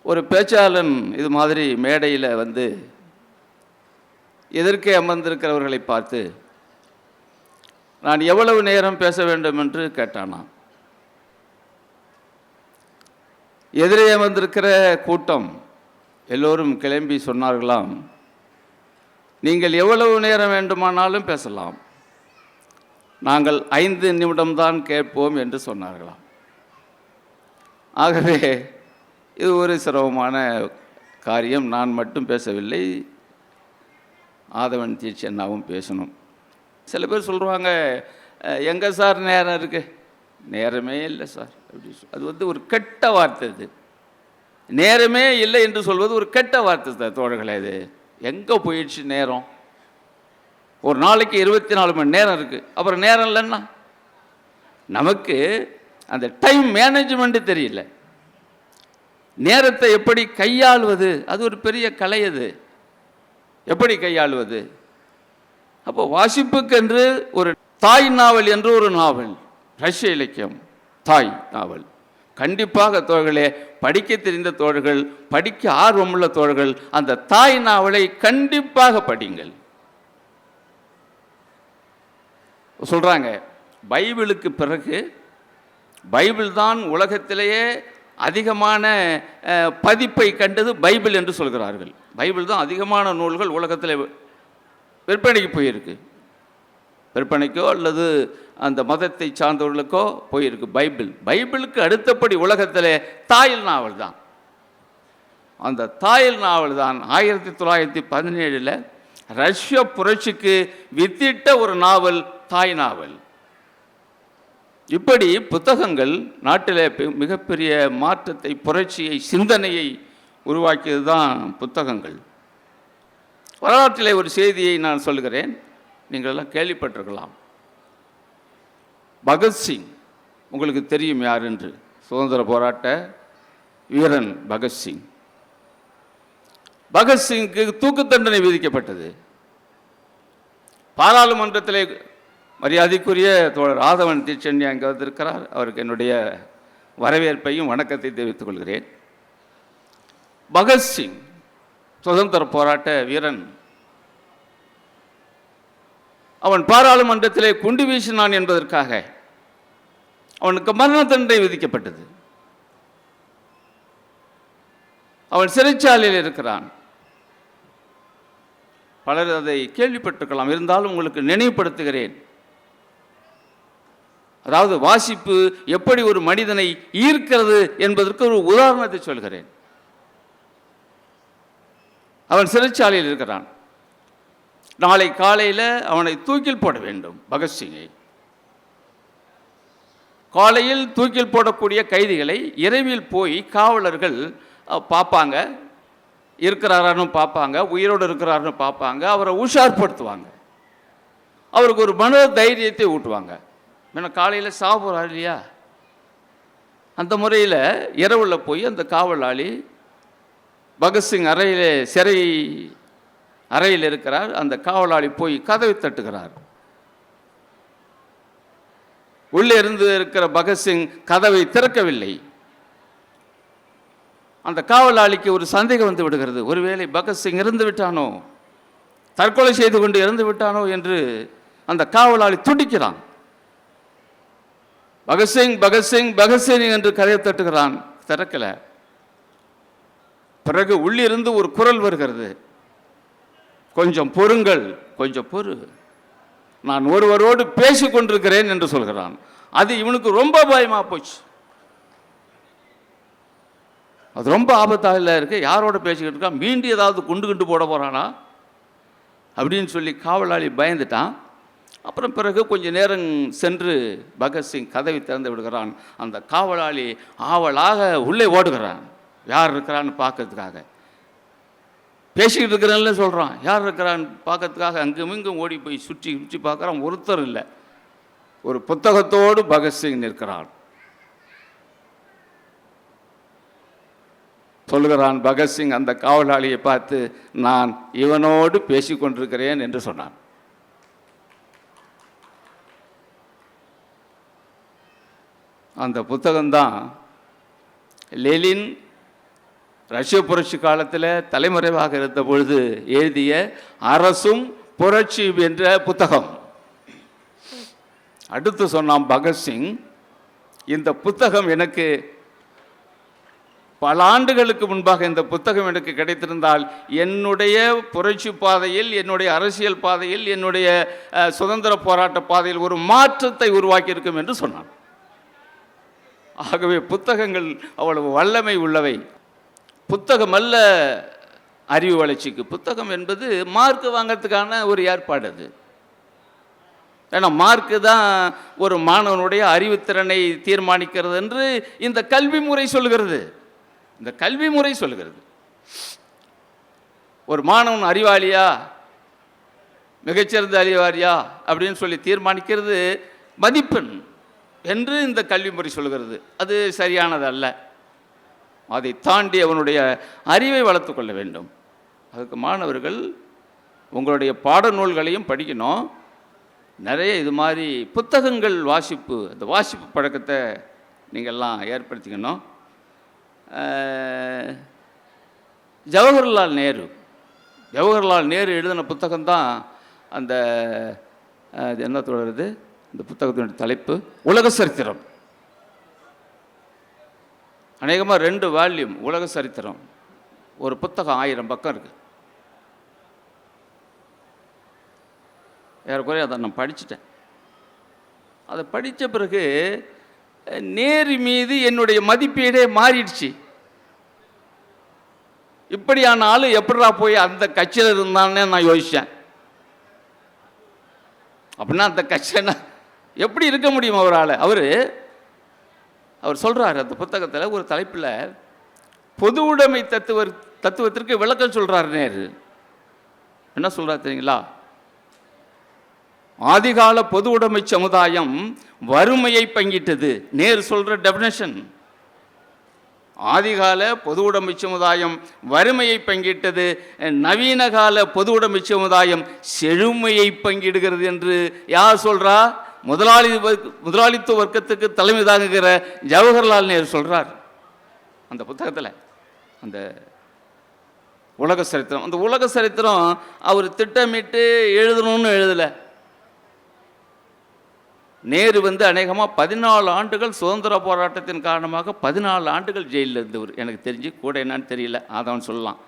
ஒரு பேச்சாளன் இது மாதிரி மேடையில் வந்து எதிர்க்கே அமர்ந்திருக்கிறவர்களை பார்த்து நான் எவ்வளவு நேரம் பேச வேண்டும் என்று கேட்டானாம். எதிரே அமர்ந்திருக்கிற கூட்டம் எல்லோரும் கிளம்பி சொன்னார்களாம், நீங்கள் எவ்வளவு நேரம் வேண்டுமானாலும் பேசலாம், நாங்கள் 5 நிமிடம்தான் கேட்போம் என்று சொன்னார்களாம். ஆகவே இது ஒரு சிரமமான காரியம். நான் மட்டும் பேசவில்லை, ஆதவன் தீட்சி அண்ணாவும் பேசணும். சில பேர் சொல்லுவாங்க, எங்கே சார் நேரம் இருக்குது? நேரமே இல்லை சார் அப்படி அது வந்து ஒரு கெட்ட வார்த்தை. இது நேரமே இல்லை என்று சொல்வது ஒரு கெட்ட வார்த்தை சார் தோழர்களே. இது எங்கே போயிடுச்சு நேரம்? ஒரு நாளைக்கு 24 மணி நேரம் இருக்குது, அப்புறம் நேரம் இல்லைன்னா நமக்கு அந்த டைம் மேனேஜ்மெண்ட்டு தெரியல. நேரத்தை எப்படி கையாளுவது, அது ஒரு பெரிய கலை. அது எப்படி கையாளுவது? அப்போ வாசிப்புக்கென்று ஒரு தாய் நாவல் என்று ஒரு நாவல், ரஷ்ய இலக்கியம் தாய் நாவல், கண்டிப்பாக தோழர்களே, படிக்க தெரிந்த தோழர்கள், படிக்க ஆர்வமுள்ள தோழர்கள் அந்த தாய் நாவலை கண்டிப்பாக படிங்கள். சொல்கிறாங்க, பைபிளுக்கு பிறகு பைபிள் தான் உலகத்திலேயே அதிகமான பதிப்பை கண்டது பைபிள் என்று சொல்கிறார்கள். பைபிள் தான் அதிகமான நூல்கள் உலகத்தில் விற்பனைக்கு போயிருக்கு. விற்பனைக்கோ அல்லது அந்த மதத்தை சார்ந்தவர்களுக்கோ போயிருக்கு பைபிளுக்கு அடுத்தபடி உலகத்தில் தாயில் நாவல் தான். அந்த தாயில் நாவல் தான் 1917 ரஷ்ய புரட்சிக்கு வித்திட்ட ஒரு நாவல் தாய் நாவல். இப்படி புத்தகங்கள் நாட்டில் மிகப்பெரிய மாற்றத்தை, புரட்சியை, சிந்தனையை உருவாக்கியது தான் புத்தகங்கள். வரலாற்றிலே ஒரு செய்தியை நான் சொல்கிறேன், நீங்கள் எல்லாம் கேள்விப்பட்டிருக்கலாம். பகத்சிங், உங்களுக்கு தெரியும் யார் என்று, சுதந்திர போராட்ட வீரன் பகத்சிங். பகத்சிங்க்கு தூக்கு தண்டனை விதிக்கப்பட்டது. பாராளுமன்றத்திலே மரியாதைக்குரிய தோழர் ஆதவன் தீட்சி அங்கே வந்திருக்கிறார். அவருக்கு என்னுடைய வரவேற்பையும் வணக்கத்தை தெரிவித்துக் கொள்கிறேன். பகத்சிங் சுதந்திர போராட்ட வீரன். அவன் பாராளுமன்றத்திலே குண்டு வீசினான் என்பதற்காக அவனுக்கு மரண தண்டனை விதிக்கப்பட்டது. அவன் சிறைச்சாலையில் இருக்கிறான். பலர் அதை கேள்விப்பட்டிருக்கலாம், இருந்தாலும் உங்களுக்கு நினைவுபடுத்துகிறேன். அதாவது வாசிப்பு எப்படி ஒரு மனிதனை ஈர்க்கிறது என்பதற்கு ஒரு உதாரணத்தை சொல்கிறேன். அவன் சிறைச்சாலையில் இருக்கிறான். நாளை காலையில் அவனை தூக்கில் போட வேண்டும். பகத்சிங்கை காலையில் தூக்கில் போடக்கூடிய கைதிகளை இரவில் போய் காவலர்கள் பார்ப்பாங்க, இருக்கிறாரான்னு பார்ப்பாங்க, உயிரோடு இருக்கிறாருன்னு பார்ப்பாங்க, அவரை உஷார்படுத்துவாங்க, அவருக்கு ஒரு மன தைரியத்தை ஊட்டுவாங்க. ஏன்னா காலையில் சாப்பிட்றாரு இல்லையா, அந்த முறையில் இரவில் போய் அந்த காவலாளி பகத்சிங் சிறை அறையில் இருக்கிறார். அந்த காவலாளி போய் கதவை தட்டுகிறார். உள்ளே இருந்து இருக்கிற பகத்சிங் கதவை திறக்கவில்லை. அந்த காவலாளிக்கு ஒரு சந்தேகம் வந்து விடுகிறது, ஒருவேளை பகத்சிங் இறந்து விட்டானோ, தற்கொலை செய்து கொண்டு இறந்து விட்டானோ என்று அந்த காவலாளி துடிக்கிறான். பகத்சிங் பகத்சிங் பகத்சிங் என்று கதவை தட்டுகிறான், திறக்கல. பிறகு உள்ளிருந்து ஒரு குரல் வருகிறது, கொஞ்சம் பொறுங்கள், கொஞ்சம் பொறு, நான் ஒருவரோடு பேசிக் கொண்டிருக்கிறேன் என்று சொல்கிறான். அது இவனுக்கு ரொம்ப பயமா போச்சு. அது ரொம்ப ஆபத்தாக இருக்கு, யாரோட பேசிக்கிட்டு இருக்கான், மீண்டும் ஏதாவது குண்டு போட போறானா அப்படின்னு சொல்லி காவலாளி பயந்துட்டான். அப்புறம் பிறகு கொஞ்சம் நேரம் சென்று பகத்சிங் கதவை திறந்து விடுகிறான். அந்த காவலாளி ஆவலாக உள்ளே ஓடுகிறான், யார் இருக்கிறான்னு பார்க்கறதுக்காக. பேசிக்கிட்டு இருக்கிறேன்னு சொல்கிறான், யார் இருக்கிறான்னு பார்க்கறதுக்காக அங்கும் இங்கும் ஓடி போய் சுற்றி சுற்றி பார்க்குறான், ஒருத்தர் இல்லை. ஒரு புத்தகத்தோடு பகத்சிங் நிற்கிறான். சொல்லுகிறான் பகத்சிங் அந்த காவலாளியை பார்த்து, நான் இவனோடு பேசி கொண்டிருக்கிறேன் என்று சொன்னான். அந்த புத்தகம்தான் லெனின் ரஷ்ய புரட்சி காலத்தில் தலைமறைவாக இருந்த பொழுது எழுதிய அரசும் புரட்சி என்ற புத்தகம். அடுத்து சொன்னான் பகத்சிங், இந்த புத்தகம் எனக்கு பல ஆண்டுகளுக்கு முன்பாக இந்த புத்தகம் எனக்கு கிடைத்திருந்தால் என்னுடைய புரட்சி பாதையில், என்னுடைய அரசியல் பாதையில், என்னுடைய சுதந்திர போராட்ட பாதையில் ஒரு மாற்றத்தை உருவாக்கியிருக்கும் என்று சொன்னான். ஆகவே புத்தகங்கள் அவ்வளவு வல்லமை உள்ளவை. புத்தகம் அல்ல அறிவு வளர்ச்சிக்கு. புத்தகம் என்பது மார்க் வாங்கிறதுக்கான ஒரு ஏற்பாடு. அது ஏன்னா மார்க்கு தான் ஒரு மாணவனுடைய அறிவுத்திறனை தீர்மானிக்கிறது என்று இந்த கல்வி முறை சொல்கிறது. இந்த கல்வி முறை சொல்கிறது. ஒரு மாணவன் அறிவாளியா, மிகச்சிறந்த அறிவாளியா அப்படின்னு சொல்லி தீர்மானிக்கிறது மதிப்பெண் என்று இந்த கல்வி முறை சொல்கிறது. அது சரியானது அல்ல. அதை தாண்டி அவனுடைய அறிவை வளர்த்து கொள்ள வேண்டும். அதுக்கு மாணவர்கள் உங்களுடைய பாடநூல்களையும் படிக்கணும். நிறைய இது மாதிரி புத்தகங்கள் வாசிப்பு, அந்த வாசிப்பு பழக்கத்தை நீங்கள்லாம் ஏற்படுத்திக்கணும். ஜவஹர்லால் நேரு எழுதின புத்தகம்தான் அந்த என்ன தொடருது, இந்த புத்தகத்தினுடைய தலைப்பு உலக சரித்திரம். அநேகமாக 2 வால்யூம் உலக சரித்திரம். ஒரு புத்தகம் 1000 பக்கம் இருக்குது. ஏறக்குறைய அதை நான் படிச்சுட்டேன். அதை படித்த பிறகு நேரு மீது என்னுடைய மதிப்பீடே மாறிடுச்சு. இப்படியான ஆளு எப்படா போய் அந்த கட்சியில் இருந்தான்னு நான் யோசித்தேன். அப்படின்னா அந்த கட்சியில் எப்படி இருக்க முடியும் அவரால்? அவர் சொல்கிறார் அந்த புத்தகத்தில் ஒரு தலைப்பில் பொது உடைமை தத்துவத்திற்கு விளக்கம் சொல்கிறார் நேரு. என்ன சொல்கிறார் தெரியுங்களா? ஆதிகால பொது உடைமை சமுதாயம் வறுமையை பங்கிட்டது. நேரு சொல்கிற டெஃபினேஷன், ஆதிகால பொது உடைமை சமுதாயம் வறுமையை பங்கிட்டது, நவீன கால பொது உடைமை சமுதாயம் செழுமையை பங்கிடுகிறது என்று யார் சொல்கிறா? முதலாளித்துவ வர்க்கத்துக்கு தலைமை தாங்குகிற ஜவஹர்லால் நேரு சொல்கிறார் அந்த புத்தகத்தில். அந்த உலக சரித்திரம், அந்த உலக சரித்திரம் அவர் திட்டமிட்டு எழுதணும்னு எழுதலை. நேரு அநேகமாக 14 ஆண்டுகள் சுதந்திர போராட்டத்தின் காரணமாக 14 ஆண்டுகள் ஜெயிலில் இருந்தவர். எனக்கு தெரிஞ்சு கூட என்னன்னு தெரியல, அதான் சொல்லலாம்.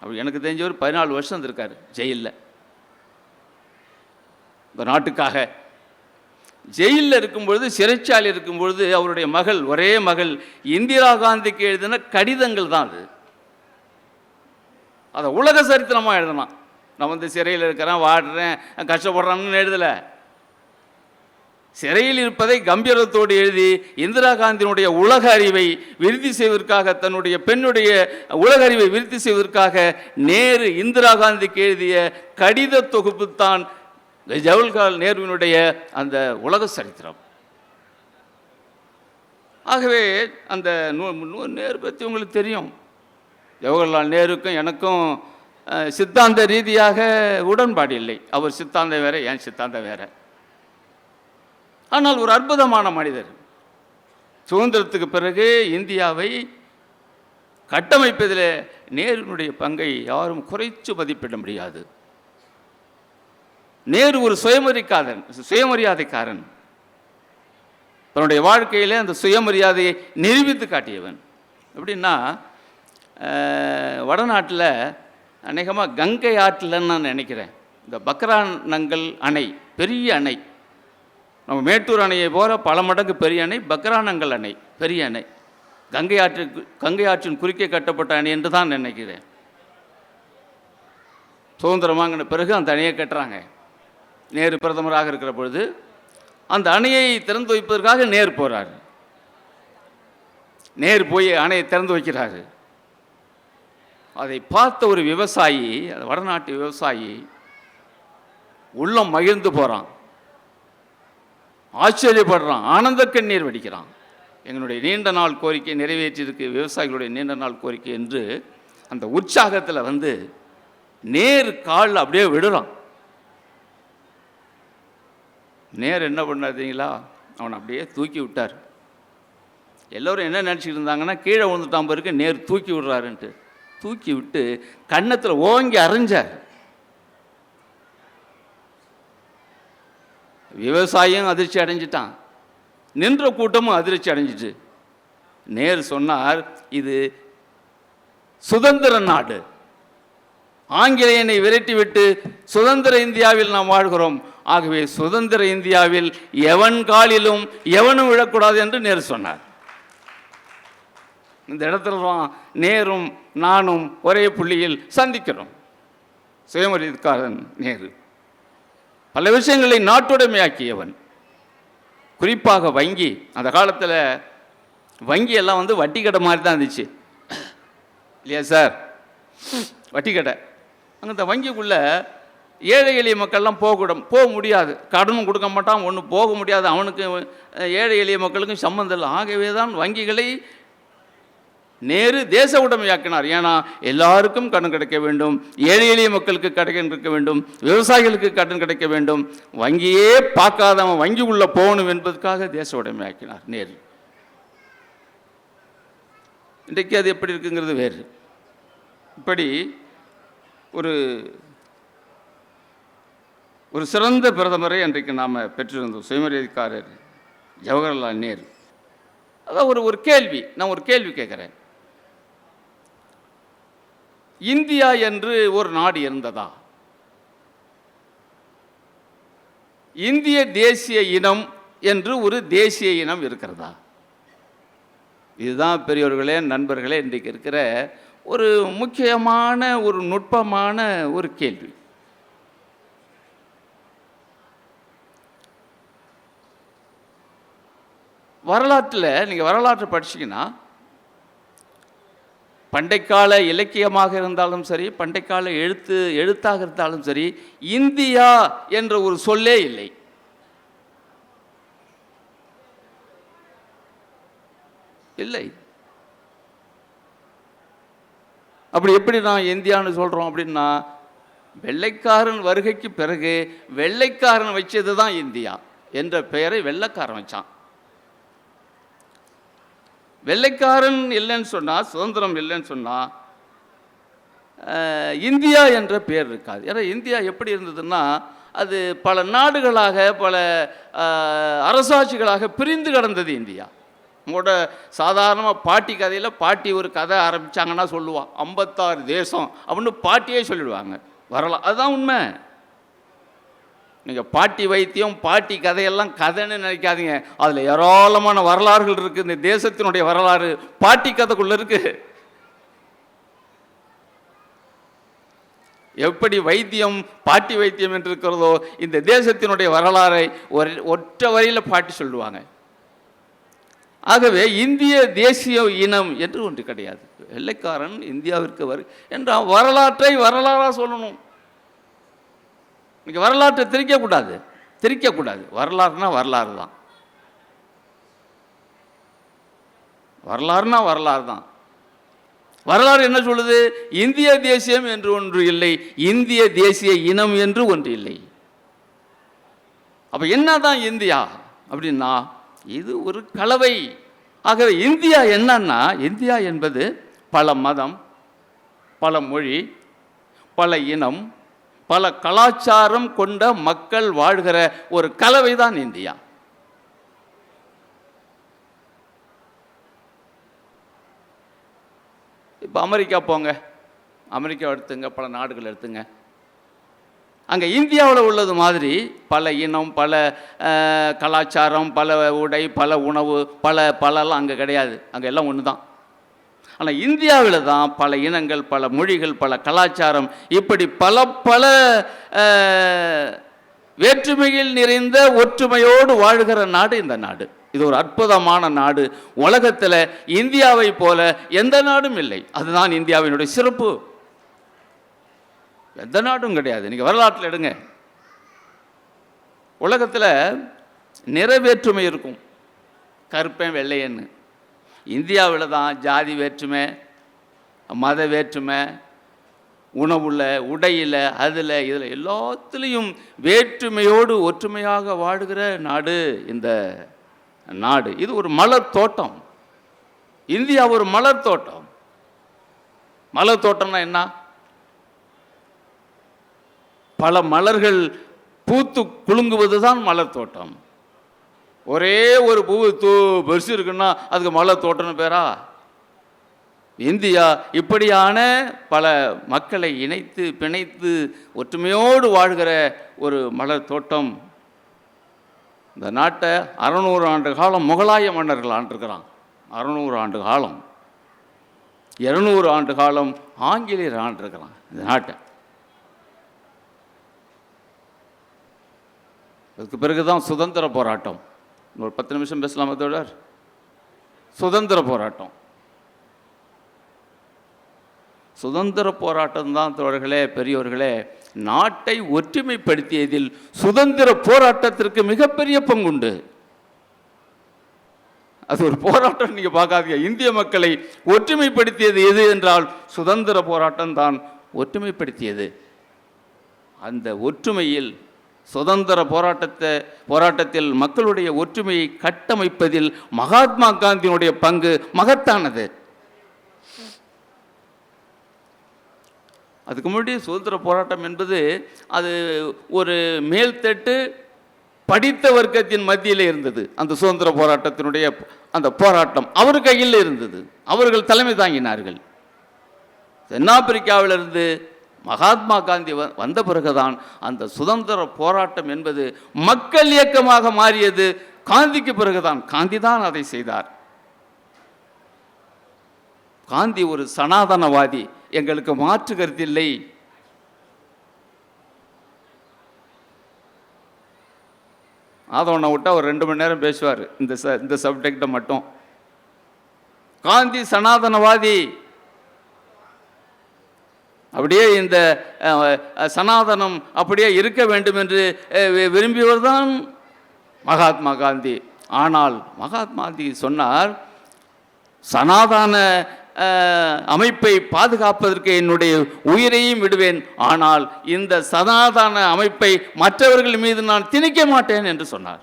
அப்படி எனக்கு தெரிஞ்சவர் 14 வருஷம் இருந்திருக்காரு ஜெயிலில். இந்த நாட்டுக்காக ஜெயிலில் இருக்கும்பொழுது, சிறைச்சாலை இருக்கும்பொழுது அவருடைய மகள், ஒரே மகள் இந்திரா காந்திக்கு எழுதின கடிதங்கள் தான் அது. அதை உலக சரித்திரமாக எழுதலாம். நான் சிறையில் இருக்கிறேன், வாடுறேன், கஷ்டப்படுறான்னு எழுதலை. சிறையில் இருப்பதை கம்பீரத்தோடு எழுதி இந்திரா காந்தியினுடைய உலக அறிவை விருத்தி செய்வதற்காக, தன்னுடைய பெண்ணுடைய உலக அறிவை விருத்தி செய்வதற்காக நேரு இந்திரா காந்திக்கு எழுதிய கடித தொகுப்பு தான் ஜவஹர்லால் நேருவினுடைய அந்த உலக சரித்திரம். ஆகவே அந்த நேரு பற்றி உங்களுக்கு தெரியும். ஜவஹர்லால் நேருக்கும் எனக்கும் சித்தாந்த ரீதியாக உடன்பாடு இல்லை. அவர் சித்தாந்தம் வேற, என் சித்தாந்தம் வேற. ஆனால் ஒரு அற்புதமான மனிதர். சுதந்திரத்துக்கு பிறகு இந்தியாவை கட்டமைப்பதில் நேருனுடைய பங்கை யாரும் குறைச்சு மதிப்பிட முடியாது. நேரு ஒரு சுயமரியாதைக்காரன். தன்னுடைய வாழ்க்கையில் அந்த சுயமரியாதையை நிரூபித்து காட்டியவன். எப்படின்னா, வடநாட்டில் அநேகமாக கங்கை ஆற்றில்ன்னு நான் நினைக்கிறேன், இந்த பக்ரானங்கல் அணை, பெரிய அணை. நம்ம மேட்டூர் அணையை போல பல மடங்கு பெரிய அணை பக்ரானங்கல் அணை, பெரிய அணை. கங்கை ஆற்றின் குறுக்கே கட்டப்பட்ட அணை என்று தான் நினைக்கிறேன். சுதந்திரம் வாங்கின பிறகு அந்த அணையை கட்டுறாங்க. நேரு பிரதமராக இருக்கிற பொழுது அந்த அணையை திறந்து வைப்பதற்காக நேரு போகிறார். நேரு போய் அணையை திறந்து வைக்கிறாரு. அதை பார்த்த ஒரு விவசாயி, வடநாட்டு விவசாயி, உள்ளம் மகிழ்ந்து போகிறான், ஆச்சரியப்படுறான், ஆனந்த கண்ணீர் வடிக்கிறான். எங்களுடைய நீண்ட நாள் கோரிக்கை நிறைவேற்றியிருக்கு, விவசாயிகளுடைய நீண்ட நாள் கோரிக்கை என்று அந்த உற்சாகத்தில் நேரு காலில் அப்படியே விடுறான். நேரு என்ன பண்ணாதீங்களா, அவனை அப்படியே தூக்கி விட்டார். எல்லோரும் என்ன நினச்சிட்டு இருந்தாங்கன்னா, கீழே விழுந்துட்டான் பிறகு நேரு தூக்கி விடுறாருன்ட்டு. தூக்கி விட்டு கன்னத்தில் ஓங்கி அரைஞ்சார். விவசாயியும் அதிர்ச்சி அடைஞ்சிட்டான், நின்ற கூட்டமும் அதிர்ச்சி அடைஞ்சிட்டு. நேரு சொன்னார், இது சுதந்திர நாடு, ஆங்கிலேயனை விரட்டிவிட்டு சுதந்திர இந்தியாவில் நாம் வாழ்கிறோம். ஆகவே சுதந்திர இந்தியாவில் எவன் காலிலும் எவனும் விழக்கூடாது என்று நேரு சொன்னார். இந்த இடத்துல தான் நேரும் நானும் ஒரே புள்ளியில் சந்திக்கிறோம். சுயமரியாதைக்காரன் நேரு பல விஷயங்களை நாட்டுடைமையாக்கியவன். குறிப்பாக வங்கி, அந்த காலத்தில் வங்கி எல்லாம் வட்டி கடை மாதிரி தான் இருந்துச்சு இல்லையா சார்? வட்டி கடை. அங்கே இந்த வங்கிக்குள்ளே ஏழை எளிய மக்கள்லாம் போக முடியாது, கடனும் கொடுக்க மாட்டான், ஒன்றும் போக முடியாது. அவனுக்கு ஏழை எளிய மக்களுக்கும் சம்மந்தம் இல்லை. ஆகவே தான் வங்கிகளை நேரு தேச உடைமையாக்கினார். ஏன்னா எல்லாருக்கும் கடன் கிடைக்க வேண்டும், ஏழை எளிய மக்களுக்கு கடன் கிடைக்க வேண்டும், விவசாயிகளுக்கு கடன் கிடைக்க வேண்டும். வங்கியே பார்க்காதவன் வங்கி உள்ள போகணும் என்பதற்காக தேச உடைமையாக்கினார் நேரு. இன்றைக்கு அது எப்படி இருக்குங்கிறது வேறு. இப்படி ஒரு சிறந்த பிரதமரை அன்றைக்கு நாம் பெற்றிருந்தோம், சுயமரியாதைக்காரர் ஜவஹர்லால் நேரு. அதான் ஒரு கேள்வி, நான் ஒரு கேள்வி கேட்குறேன். இந்தியா என்று ஒரு நாடு இருந்ததா? இந்திய தேசிய இனம் என்று ஒரு தேசிய இனம் இருக்கிறதா? இதுதான் பெரியவர்களே, நண்பர்களே, இன்றைக்கு இருக்கிற ஒரு முக்கியமான ஒரு நுட்பமான ஒரு கேள்வி. வரலாற்றில் நீங்கள் வரலாற்றை படிச்சிங்கன்னா, பண்டைக்கால இலக்கியமாக இருந்தாலும் சரி, பண்டைக்கால எழுத்தாக இருந்தாலும் சரி, இந்தியா என்ற ஒரு சொல்லே இல்லை. இல்லை. அப்படி எப்படி நான் இந்தியான்னு சொல்கிறோம் அப்படின்னா, வெள்ளைக்காரன் வருகைக்கு பிறகு வெள்ளைக்காரன் வச்சது தான் இந்தியா என்ற பெயரை வெள்ளைக்காரன் வச்சான். வெள்ளைக்காரன் இல்லைன்னு சொன்னால், சுதந்திரம் இல்லைன்னு சொன்னால், இந்தியா என்ற பெயர் இருக்காது. ஏன்னா இந்தியா எப்படி இருந்ததுன்னா, அது பல நாடுகளாக, பல அரசாட்சிகளாக பிரிந்து கிடந்தது இந்தியா. உங்களோட சாதாரணமாக பாட்டி கதையில் பாட்டி ஒரு கதை ஆரம்பித்தாங்கன்னா சொல்லுவான், 56 தேசம் அப்படின்னு பாட்டியே சொல்லிடுவாங்க. வரலாம், அதுதான் உண்மை. நீங்கள் பாட்டி வைத்தியம், பாட்டி கதையெல்லாம் கதைன்னு நினைக்காதீங்க. அதில் ஏராளமான வரலாறுகள் இருக்குது. இந்த தேசத்தினுடைய வரலாறு பாட்டி கதைக்குள்ளே இருக்குது. எப்படி வைத்தியம் பாட்டி வைத்தியம் என்று இருக்கிறதோ, இந்த தேசத்தினுடைய வரலாறை ஒற்ற வரியில் பாட்டி சொல்லுவாங்க. ஆகவே இந்திய தேசிய இனம் என்று ஒன்று கிடையாது. வெள்ளைக்காரன் இந்தியாவிற்கு என்ற வரலாற்றை வரலாறாக சொல்லணும். இன்னைக்கு வரலாற்றை திரிக்கக்கூடாது. வரலாறுனா வரலாறு தான். வரலாறு என்ன சொல்லுது? இந்திய தேசியம் என்று ஒன்று இல்லை, இந்திய தேசிய இனம் என்று ஒன்று இல்லை. அப்ப என்னதான் இந்தியா அப்படின்னா, இது ஒரு கலவை. ஆகவே இந்தியா என்னன்னா, இந்தியா என்பது பல மதம், பல மொழி, பல இனம், பல கலாச்சாரம் கொண்ட மக்கள் வாழ்கிற ஒரு கலவை தான் இந்தியா. இப்போ அமெரிக்கா போங்க, அமெரிக்கா எடுத்துங்க, பல நாடுகள் எடுத்துங்க. அங்கே இந்தியாவில் உள்ளது மாதிரி பல இனம், பல கலாச்சாரம், பல உடை, பல உணவு, பலலாம் அங்கே கிடையாது. அங்கே எல்லாம் ஒன்று தான். ஆனால் இந்தியாவில் தான் பல இனங்கள், பல மொழிகள், பல கலாச்சாரம், இப்படி பல வேற்றுமையில் நிறைந்த ஒற்றுமையோடு வாழ்கிற நாடு இந்த நாடு. இது ஒரு அற்புதமான நாடு. உலகத்தில் இந்தியாவை போல எந்த நாடும் இல்லை. அதுதான் இந்தியாவினுடைய சிறப்பு. எந்த நாடும் கிடையாது. நீங்கள் வரலாற்றில் எடுங்க, உலகத்தில் நிறைவேற்றுமை இருக்கும், கருப்பேன் வெள்ளையன்னு. இந்தியாவில் தான் ஜாதி வேற்றுமை, மத வேற்றுமை, உணவுல, உடையில், அதில் இதில் எல்லாத்துலேயும் வேற்றுமையோடு ஒற்றுமையாக வாழுகிற நாடு இந்த நாடு. இது ஒரு மலர் தோட்டம். இந்தியா ஒரு மலர் தோட்டம். மலர் தோட்டம்னா என்ன? பல மலர்கள் பூத்து குலுங்குவதுதான் மலர் தோட்டம். ஒரே ஒரு பூ பெருசு இருக்குன்னா அதுக்கு மலர் தோட்டம்னு பேரா? இந்தியா இப்படியான பல மக்களை இணைத்து பிணைத்து ஒற்றுமையோடு வாழ்கிற ஒரு மலர் தோட்டம். இந்த நாட்டை 600 ஆண்டு காலம் முகலாய மன்னர்கள் ஆண்டிருக்கிறான். 600 ஆண்டு காலம். 200 ஆண்டு காலம் ஆங்கிலேயர் ஆண்டிருக்கிறான் இந்த நாட்டை. அதுக்கு பிறகுதான் சுதந்திர போராட்டம். ஒரு 10 நிமிஷம் பேசலாமா தோழர்? சுதந்திர போராட்டம். சுதந்திர போராட்டம் தான் தோழர்களே, பெரியவர்களே, நாட்டை ஒற்றுமைப்படுத்தியதில் சுதந்திர போராட்டத்திற்கு மிகப்பெரிய பங்குண்டு. அது ஒரு போராட்டம் நீங்க பார்க்காதீங்க. இந்திய மக்களை ஒற்றுமைப்படுத்தியது எது என்றால் சுதந்திர போராட்டம் தான் ஒற்றுமைப்படுத்தியது. அந்த ஒற்றுமையில் சுதந்திர போராட்டத்தில் மக்களுடைய ஒற்றுமையை கட்டமைப்பதில் மகாத்மா காந்தியினுடைய பங்கு மகத்தானது. அதுக்கு முன்னாடி சுதந்திர போராட்டம் என்பது அது ஒரு மேல்தட்டு படித்த வர்க்கத்தின் மத்தியில் இருந்தது. அந்த சுதந்திர போராட்டத்தினுடைய அந்த போராட்டம் அவர் கையில் இருந்தது. அவர்கள் தலைமை தாங்கினார்கள். தென்னாப்பிரிக்காவிலிருந்து மகாத்மா காந்தி வந்த பிறகுதான் அந்த சுதந்திர போராட்டம் என்பது மக்கள் இயக்கமாக மாறியது. காந்திக்கு பிறகுதான். காந்தி தான் அதை செய்தார். காந்தி ஒரு சனாதனவாதி. எங்களுக்கு மாற்று கருத்தில்லை. ஆதவனை விட்டா ஒரு 2 மணி நேரம் பேசுவார் இந்த சப்ஜெக்டை மட்டும். காந்தி சனாதனவாதி. அப்படியே இந்த சனாதனம் அப்படியே இருக்க வேண்டும் என்று விரும்பியவர் தான் மகாத்மா காந்தி. ஆனால் மகாத்மா காந்தி சொன்னார், சனாதன அமைப்பை பாதுகாப்பதற்கு என்னுடைய உயிரையும் விடுவேன், ஆனால் இந்த சனாதன அமைப்பை மற்றவர்கள் மீது நான் திணிக்க மாட்டேன் என்று சொன்னார்.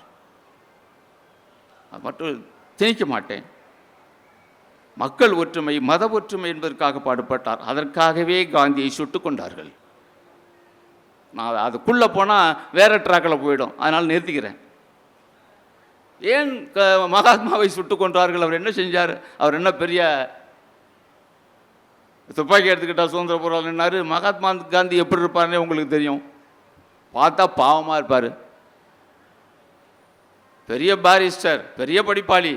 மட்டும் திணிக்க மாட்டேன். மக்கள் ஒற்றுமை, மத ஒற்றுமை என்பதற்காக பாடுபட்டார். அதற்காகவே காந்தியை சுட்டு கொண்டார்கள். நான் அதுக்குள்ளே போனால் வேற ட்ராக்கில் போயிடும், அதனால் நிறுத்திக்கிறேன். ஏன் மகாத்மாவை சுட்டு கொண்டார்கள்? அவர் என்ன செஞ்சார்? அவர் என்ன பெரிய துப்பாக்கி எடுத்துக்கிட்டால் சுதந்திர போராளினாரு? மகாத்மா காந்தி எப்படி இருப்பார்னே உங்களுக்கு தெரியும். பார்த்தா பாவமாக இருப்பார். பெரிய பாரிஸ்டர், பெரிய படிப்பாளி.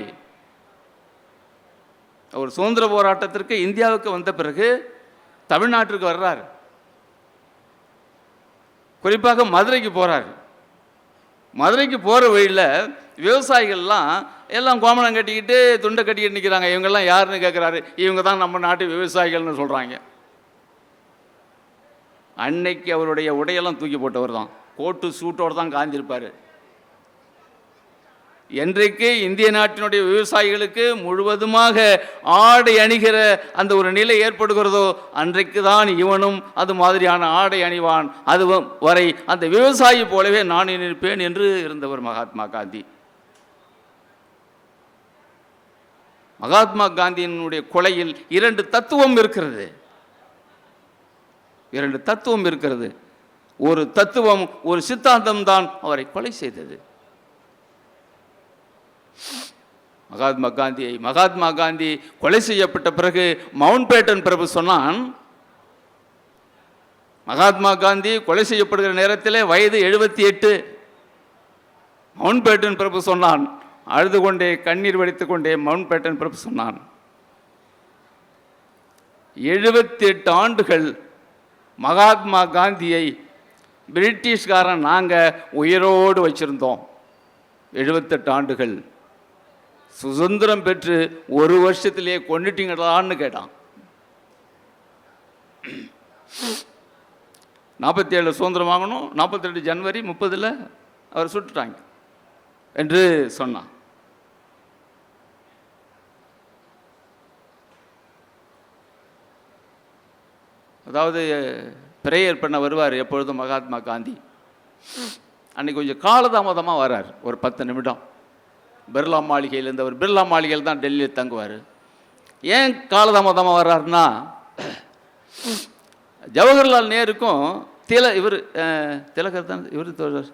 அவர் சுதந்திர போராட்டத்திற்கு இந்தியாவுக்கு வந்த பிறகு தமிழ்நாட்டிற்கு வர்றார். குறிப்பாக மதுரைக்கு போகிறார். மதுரைக்கு போகிற வழியில் விவசாயிகள்லாம் எல்லாம் கோமணம் கட்டிக்கிட்டு துண்டை கட்டிக்கிட்டு நிற்கிறாங்க. இவங்கெல்லாம் யாருன்னு கேட்குறாரு. இவங்க தான் நம்ம நாட்டு விவசாயிகள்னு சொல்கிறாங்க. அன்னைக்கு அவருடைய உடையெல்லாம் தூக்கி போட்டவர் தான். கோட்டு சூட்டோடு தான் காந்திருப்பார். என்றைக்கு இந்திய நாட்டினுடைய விவசாயிகளுக்கு முழுவதுமாக ஆடை அணிகிற அந்த ஒரு நிலை ஏற்படுகிறதோ அன்றைக்கு தான் இவனும் அது மாதிரியான ஆடை அணிவான். அது வரை அந்த விவசாயி போலவே நான் இருப்பேன் என்று இருந்தவர் மகாத்மா காந்தி. மகாத்மா காந்தியினுடைய கொலையில் 2 தத்துவம் இருக்கிறது. 2 தத்துவம் இருக்கிறது. ஒரு தத்துவம், ஒரு சித்தாந்தம் தான் அவரை கொலை செய்தது. மகாத்மா காந்தி கொலை செய்யப்பட்ட பிறகு மவுண்ட் பேட்டன் பிரபு சொன்னான், மகாத்மா காந்தி கொலை செய்யப்படுகிற நேரத்தில் வயது 78. மவுண்ட் பேட்டன் பிரபு சொன்னான், அழுது கொண்டே கண்ணீர் வடித்துக் கொண்டே மவுண்ட் பேட்டன் பிரபு சொன்னான், 78 ஆண்டுகள் மகாத்மா காந்தியை பிரிட்டிஷ்காரன் நாங்கள் உயிரோடு வச்சிருந்தோம். 78 ஆண்டுகள் சுதந்திரம் பெற்று 1 வருஷத்திலேயே கொண்டுட்டீங்களான்னு கேட்டான். 47 சுதந்திரம் வாங்கணும், 48 ஜனவரி 30 அவர் சுட்டுட்டாங்க என்று சொன்னான். அதாவது பிரேயர் பண்ண வருவார் எப்பொழுதும் மகாத்மா காந்தி. அன்னைக்கு கொஞ்சம் காலதாமதமாக வர்றார், ஒரு 10 நிமிடம். பிர்லா மாளிகையில் இருந்தவர். பிர்லா மாளிகையில் தான் டெல்லியில் தங்குவார். ஏன் காலதாமதமாக வர்றாருன்னா, ஜவஹர்லால் நேருக்கும் இவர் திலகர் தான், இவர் தோழர்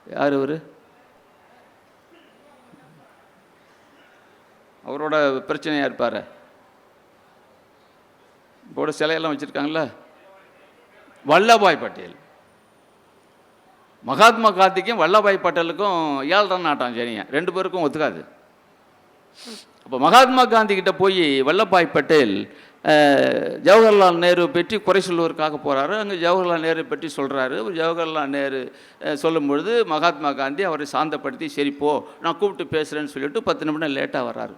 யார் இவர், அவரோட பிரச்சனையாக இருப்பார், இப்போட சிலையெல்லாம் வச்சுருக்காங்கள, வல்லபாய் பட்டேல். மகாத்மா காந்திக்கும் வல்லபாய் பட்டேலுக்கும் 7 ரன் ஆட்டம் சரிங்க, 2 பேருக்கும் ஒத்துக்காது. அப்போ மகாத்மா காந்தி கிட்ட போய் வல்லபாய் பட்டேல் ஜவஹர்லால் நேரு பற்றி குறை சொல்வதற்காக போகிறாரு. அங்கே ஜவஹர்லால் நேரு பற்றி சொல்கிறாரு. ஜவஹர்லால் நேரு சொல்லும் பொழுது மகாத்மா காந்தி அவரை சாந்தப்படுத்தி, சரி போ, நான் கூப்பிட்டு பேசுகிறேன்னு சொல்லிவிட்டு 10 நிமிடம் லேட்டாக வர்றாரு.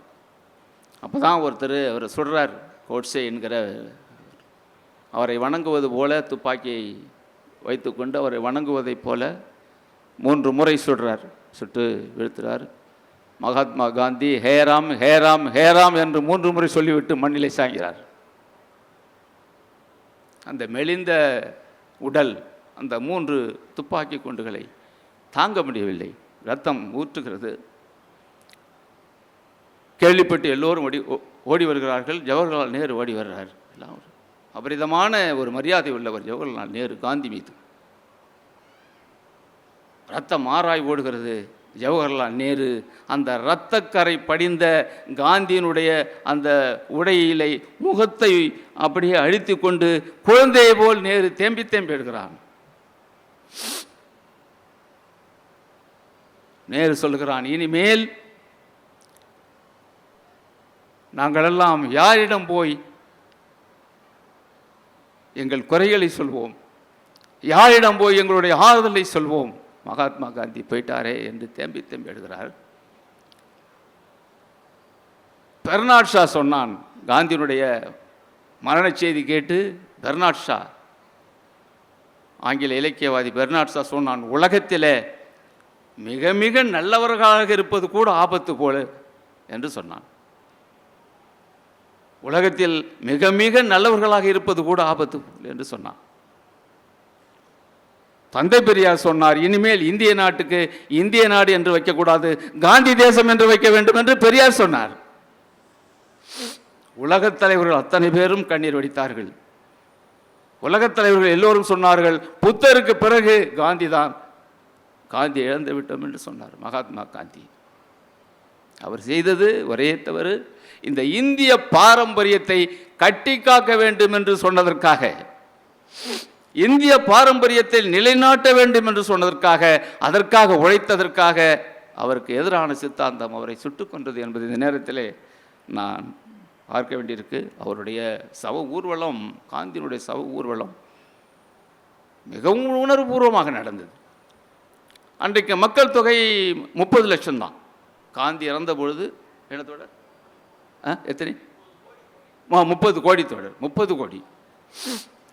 அப்போ தான் ஒருத்தர் அவர் சொல்கிறார், கோட்ஸே என்கிற அவரை வணங்குவது போல, துப்பாக்கியை வைத்துக்கொண்டு அவரை வணங்குவதைப் போல 3 முறை சுடுறார். சுட்டு வீழ்த்துறார். மகாத்மா காந்தி ஹேராம் ஹேராம் ஹேராம் என்று 3 முறை சொல்லிவிட்டு மண்ணிலே சாய்கிறார். அந்த மெலிந்த உடல் அந்த 3 துப்பாக்கி குண்டுகளை தாங்க முடியவில்லை, ரத்தம் ஊற்றுகிறது. கேள்விப்பட்டு எல்லோரும் ஓடி வருகிறார்கள். ஜவஹர்லால் நேரு ஓடி வர்றார். எல்லாம் அபரிதமான ஒரு மரியாதை உள்ளவர் ஜவஹர்லால் நேரு காந்தி மீது. ரத்தம் மாறாய் ஓடுகிறது. ஜவஹர்லால் நேரு அந்த இரத்தக்கரை படிந்த காந்தியினுடைய அந்த உடையிலை முகத்தை அப்படியே அழித்து கொண்டு குழந்தையை போல் நேரு தேம்பி தேம்பி எடுக்கிறான். நேரு சொல்லுகிறான், இனிமேல் நாங்களெல்லாம் யாரிடம் போய் எங்கள் குறைகளை சொல்வோம், யாரிடம் போய் எங்களுடைய ஆறுதலை சொல்வோம்? மகாத்மா காந்தி போயிட்டாரே என்று தேம்பி தேம்பி எடுக்கிறார். பெர்னாட் ஷா சொன்னான், காந்தியினுடைய மரண செய்தி கேட்டு பெர்னாட் ஷா, ஆங்கில இலக்கியவாதி பெர்னாட் ஷா சொன்னான், உலகத்தில் மிக மிக நல்லவர்களாக இருப்பது கூட ஆபத்து போல என்று சொன்னான். உலகத்தில் மிக மிக நல்லவர்களாக இருப்பது கூட ஆபத்து என்று சொன்னான். தந்தை பெரியார் சொன்னார், இனிமேல் இந்திய நாட்டுக்கு இந்திய நாடு என்று வைக்கக்கூடாது, காந்தி தேசம் என்று வைக்க வேண்டும் என்று பெரியார் சொன்னார். உலகத் தலைவர்கள் அத்தனை பேரும் கண்ணீர் வடித்தார்கள். உலகத் தலைவர்கள் எல்லோரும் சொன்னார்கள், புத்தருக்கு பிறகு காந்தி தான், காந்தி இழந்து விட்டோம் என்று சொன்னார் மகாத்மா காந்தி. அவர் செய்தது ஒரே தவறு, இந்த இந்திய பாரம்பரியத்தை கட்டி காக்க வேண்டும் என்று சொன்னதற்காக, இந்திய பாரம்பரியத்தை நிலைநாட்ட வேண்டும் என்று சொன்னதற்காக, அதற்காக உழைத்ததற்காக அவருக்கு எதிரான சித்தாந்தம் அவரை சுட்டுக் கொண்டது என்பது இந்த நேரத்திலே நான் பார்க்க வேண்டியிருக்கு. அவருடைய சவ ஊர்வலம், காந்தியினுடைய சவ ஊர்வலம் மிகவும் உணர்வுபூர்வமாக நடந்தது. அன்றைக்கு மக்கள் தொகை 30 லட்சம் தான். காந்தி இறந்த பொழுது என்னத்தோட எத்தனை 30 கோடி தோழர், 30 கோடி.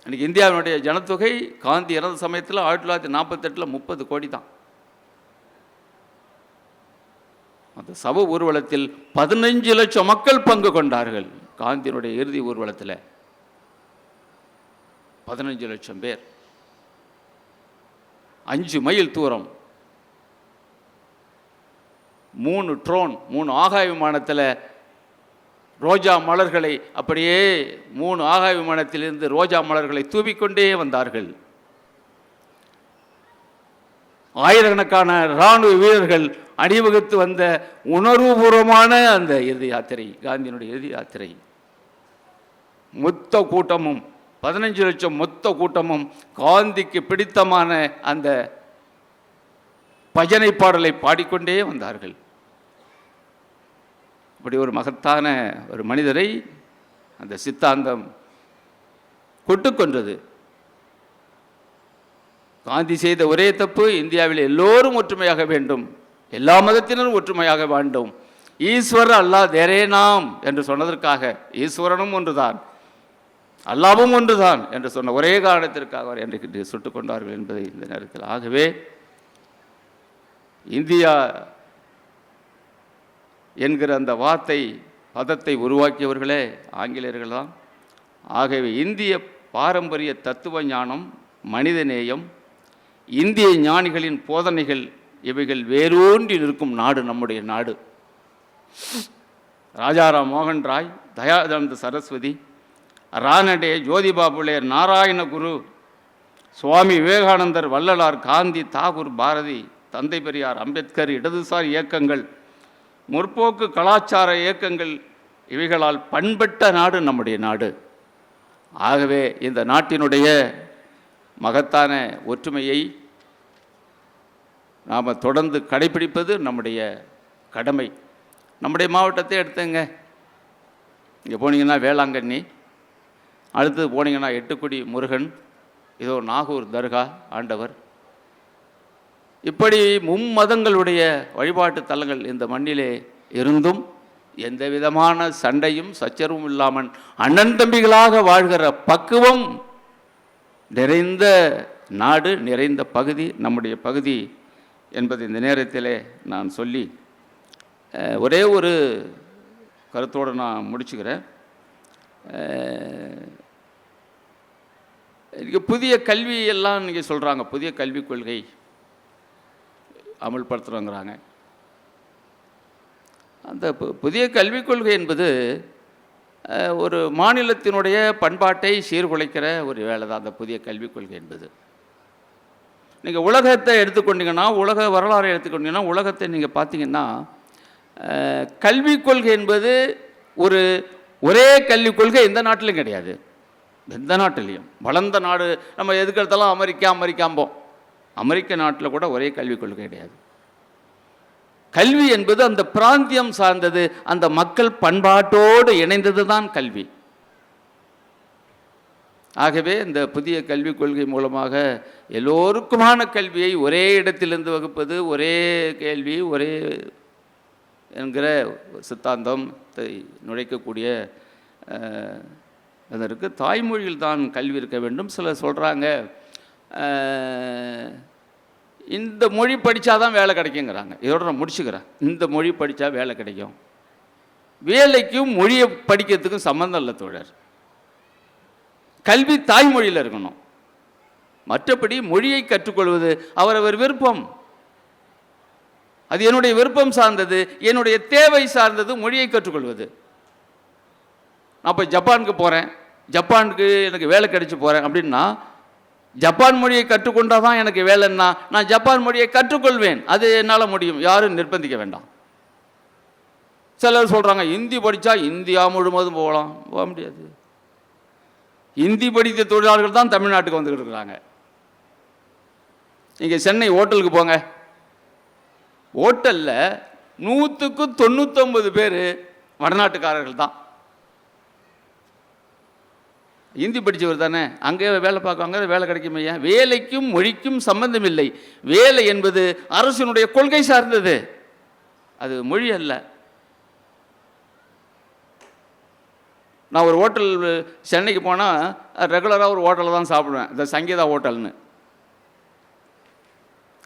அன்றைக்கி இந்தியாவினுடைய ஜனத்தொகை காந்தி இறந்த சமயத்தில் 1948 30 கோடி தான். அந்த சப ஊர்வலத்தில் 15 லட்சம் மக்கள் பங்கு கொண்டார்கள். காந்தியினுடைய இறுதி ஊர்வலத்தில் 15 லட்சம் பேர், 5 மைல் தூரம், 3 ட்ரோன், 3 ஆகாய விமானத்தில் ரோஜா மலர்களை அப்படியே 3 ஆகாய விமானத்திலிருந்து ரோஜா மலர்களை தூவிக்கொண்டே வந்தார்கள். ஆயிரக்கணக்கான இராணுவ வீரர்கள் அணிவகுத்து வந்த உணர்வுபூர்வமான அந்த இறுதி யாத்திரை, காந்தியினுடைய இறுதி யாத்திரை. மொத்த கூட்டமும் 15 லட்சம் மொத்த கூட்டமும் காந்திக்கு பிடித்தமான அந்த பஜனை பாடலை பாடிக்கொண்டே வந்தார்கள். அப்படி ஒரு மகத்தான ஒரு மனிதரை அந்த சித்தாந்தம் கொட்டுக்கொண்டது. காந்தி செய்த ஒரே தப்பு, இந்தியாவில் எல்லோரும் ஒற்றுமையாக வேண்டும், எல்லா மதத்தினரும் ஒற்றுமையாக வேண்டும், ஈஸ்வரர் அல்லாஹ் தேரே நாம் என்று சொன்னதற்காக, ஈஸ்வரனும் ஒன்றுதான் அல்லாவும் ஒன்றுதான் என்று சொன்ன ஒரே காரணத்திற்காக அவர் இன்றைக்கு சுட்டுக் கொண்டார்கள் என்பதை இந்த நேரத்தில். ஆகவே இந்தியா என்கிற அந்த வார்த்தை பதத்தை உருவாக்கியவர்களே ஆங்கிலேயர்கள் தான். ஆகவே இந்திய பாரம்பரிய தத்துவ ஞானம், மனிதநேயம், இந்திய ஞானிகளின் போதனைகள், இவைகள் வேரூன்றி நிற்கும் நாடு நம்முடைய நாடு. ராஜாராம் மோகன் ராய், தயானந்த சரஸ்வதி, ரானடே, ஜோதிபா புலே, நாராயணகுரு, சுவாமி விவேகானந்தர், வள்ளலார், காந்தி, தாகூர், பாரதி, தந்தை பெரியார், அம்பேத்கர், இடதுசாரி இயக்கங்கள், முற்போக்கு கலாச்சார இயக்கங்கள், இவைகளால் பண்பட்ட நாடு நம்முடைய நாடு. ஆகவே இந்த நாட்டினுடைய மகத்தான ஒற்றுமையை நாம் தொடர்ந்து கடைபிடிப்பது நம்முடைய கடமை. நம்முடைய மாவட்டத்தை எடுத்துங்க, இங்கே போனீங்கன்னா வேளாங்கண்ணி, அடுத்தது போனீங்கன்னா எட்டுக்குடி முருகன், இதோ நாகூர் தர்கா ஆண்டவர், இப்படி மும்மதங்களுடைய வழிபாட்டு தலங்கள் இந்த மண்ணிலே இருந்தும் எந்த விதமான சண்டையும் சச்சரவும் இல்லாமல் அண்ணன் தம்பிகளாக வாழ்கிற பக்குவம் நிறைந்த நாடு, நிறைந்த பகுதி நம்முடைய பகுதி என்பது இந்த நேரத்தில் நான் சொல்லி ஒரே ஒரு கருத்தோடு நான் முடிச்சுக்கிறேன். இங்கே புதிய கல்வி எல்லாம் நீங்கள் சொல்கிறாங்க, புதிய கல்விக் கொள்கை அமல்படுத்துகிறோங்கிறாங்க. அந்த புதிய கல்விக் கொள்கை என்பது ஒரு மாநிலத்தினுடைய பண்பாட்டை சீர்குலைக்கிற ஒரு வேலை தான் அந்த புதிய கல்விக் கொள்கை என்பது. நீங்கள் உலகத்தை எடுத்துக்கொண்டீங்கன்னா, உலக வரலாறை எடுத்துக்கொண்டீங்கன்னா, உலகத்தை நீங்கள் பார்த்தீங்கன்னா கல்விக் கொள்கை என்பது ஒரே கல்விக் கொள்கை எந்த நாட்டிலும் கிடையாது. எந்த நாட்டிலையும் வளர்ந்த நாடு நம்ம எதுக்கெடுத்தாலும் அமெரிக்காம்போம், அமெரிக்க நாட்டில் கூட ஒரே கல்விக் கொள்கை கிடையாது. கல்வி என்பது அந்த பிராந்தியம் சார்ந்தது, அந்த மக்கள் பண்பாட்டோடு இணைந்தது தான் கல்வி. ஆகவே இந்த புதிய கல்விக் கொள்கை மூலமாக எல்லோருக்குமான கல்வியை ஒரே இடத்திலிருந்து வகுப்பது, ஒரே கேள்வி ஒரே என்கிற சித்தாந்தத்தை நுழைக்கக்கூடிய அதற்கு தாய்மொழியில் தான் கல்வி இருக்க வேண்டும். சிலர் சொல்கிறாங்க இந்த மொழி படித்தாதான் வேலை கிடைக்குங்கிறாங்க. இதோட நான் முடிச்சுக்கிறேன். இந்த மொழி படித்தா வேலை கிடைக்கும். வேலைக்கும் மொழியை படிக்கிறதுக்கும் சம்மந்தம் இல்லை தோழர். கல்வி தாய்மொழியில் இருக்கணும். மற்றபடி மொழியை கற்றுக்கொள்வது அவரவர் விருப்பம். அது என்னுடைய விருப்பம் சார்ந்தது, என்னுடைய தேவை சார்ந்தது மொழியை கற்றுக்கொள்வது. நான் இப்போ ஜப்பானுக்கு போகிறேன், ஜப்பானுக்கு எனக்கு வேலை கிடைச்சி போகிறேன் அப்படின்னா, ஜப்பான் மொழியை கற்றுக்கொண்டால் தான் எனக்கு வேலைன்னா நான் ஜப்பான் மொழியை கற்றுக்கொள்வேன். அது என்னால் முடியும், யாரும் நிர்பந்திக்க வேண்டாம். சிலர் சொல்கிறாங்க ஹிந்தி படித்தா இந்தியா முழுவதும் போகலாம். போக முடியாது. ஹிந்தி படித்த தொழிலாளர்கள் தான் தமிழ்நாட்டுக்கு வந்துக்கிட்டு இருக்கிறாங்க. நீங்கள் சென்னை ஹோட்டலுக்கு போங்க, ஹோட்டலில் 100க்கு 99 பேர் வடநாட்டுக்காரர்கள் தான். ஹிந்தி படித்தவர் தானே, அங்கே வேலை பார்க்குவாங்க, வேலை கிடைக்கும். ஐயா, வேலைக்கும் மொழிக்கும் சம்பந்தம் இல்லை. வேலை என்பது அரசினுடைய கொள்கை சார்ந்தது, அது மொழி அல்ல. நான் ஒரு ஹோட்டல் சென்னைக்கு போனால் ரெகுலராக ஒரு ஹோட்டலில் தான் சாப்பிடுவேன், இந்த சங்கீதா ஹோட்டல்னு.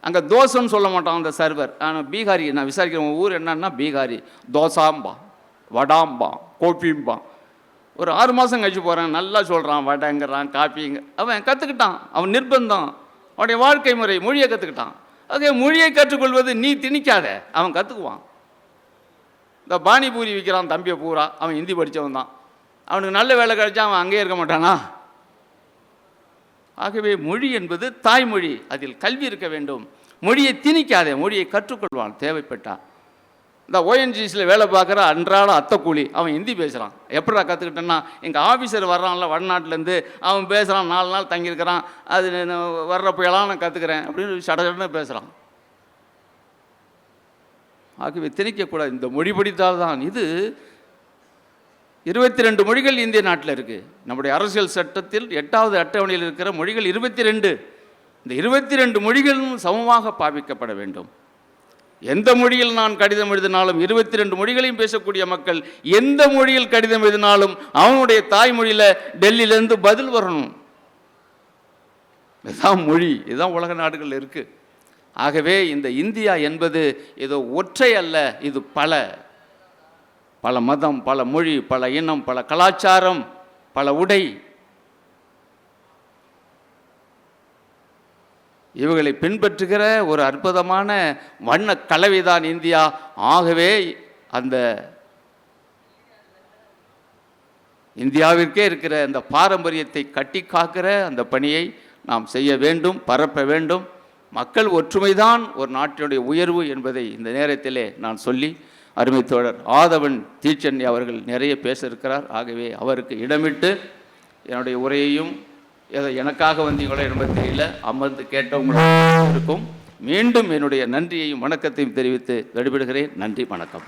அங்கே தோசைன்னு சொல்ல மாட்டான் அந்த சர்வர். ஆனால் பீகாரி, நான் விசாரிக்கிறேன் ஊர் என்னன்னா பீகாரி. தோசாம்பா, வடாம்பா, கோப்பிம்பா. ஒரு 6 மாதம் கழிச்சு போகிறேன், நல்லா சொல்கிறான், வடைங்கிறான், காப்பிங்க. அவன் கற்றுக்கிட்டான், அவன் நிர்பந்தம், அவனுடைய வாழ்க்கை முறை, மொழியை கற்றுக்கிட்டான். அதே மொழியை கற்றுக்கொள்வது நீ திணிக்காத, அவன் கற்றுக்குவான். இந்த பானிபூரி விற்கிறான் தம்பியை பூரா, அவன் ஹிந்தி படித்தவன் தான். அவனுக்கு நல்ல வேலை கிடைச்சா அவன் அங்கேயே இருக்க மாட்டானா? ஆகவே மொழி என்பது தாய்மொழி, அதில் கல்வி இருக்க வேண்டும். மொழியை திணிக்காதே, மொழியை கற்றுக்கொள்வான் தேவைப்பட்டான். இந்த ஓஎன்ஜிசியில் வேலை பார்க்குற அன்றாட அத்தைக்கூலி, அவன் ஹிந்தி பேசுகிறான். எப்படா கற்றுக்கிட்டேன்னா, எங்கள் ஆஃபீஸர் வர்றான்ல வடநாட்டிலேருந்து, அவன் பேசுகிறான், 4 நாள் தங்கியிருக்கிறான், அது வர்றப்போயெல்லாம் நான் கற்றுக்கிறேன் அப்படின்னு சடன்னு பேசுகிறான். ஆகவே திணிக்கக்கூடாது. இந்த மொழி படித்தால் தான். இது 22 மொழிகள் இந்திய நாட்டில் இருக்குது. நம்முடைய அரசியல் சட்டத்தில் 8வது அட்டவணையில் இருக்கிற மொழிகள் 22. இந்த 22 மொழிகளும் சமமாக பாவிக்கப்பட வேண்டும். எந்த மொழியில் நான் கடிதம் எழுதினாலும் 22 மொழிகளையும் பேசக்கூடிய மக்கள் எந்த மொழியில் கடிதம் எழுதினாலும் அவனுடைய தாய்மொழியில் டெல்லியிலேருந்து பதில் வரணும். இதுதான் மொழி, இதுதான் உலக நாடுகள் இருக்குது. ஆகவே இந்த இந்தியா என்பது ஏதோ ஒற்றை அல்ல, இது பல மதம், பல மொழி, பல இனம், பல கலாச்சாரம், பல உடை, இவர்களை பின்பற்றுகிற ஒரு அற்புதமான வண்ண கலவைதான் இந்தியா. ஆகவே அந்த இந்தியாவிற்கே இருக்கிற அந்த பாரம்பரியத்தை கட்டி காக்கிற அந்த பணியை நாம் செய்ய வேண்டும், பரப்ப வேண்டும். மக்கள் ஒற்றுமைதான் ஒரு நாட்டினுடைய உயர்வு என்பதை இந்த நேரத்திலே நான் சொல்லி, அருமை தோழர் ஆதவன் தீட்சண்யா அவர்கள் நிறைய பேச இருக்கிறார். ஆகவே அவருக்கு இடமிட்டு என்னுடைய உரையையும் எனக்காக வந்தீங்களோ என்பது தெரியல, அமர்ந்து கேட்டவங்களுக்கும் மீண்டும் என்னுடைய நன்றியையும் வணக்கத்தையும் தெரிவித்து விடைபெறுகிறேன். நன்றி, வணக்கம்.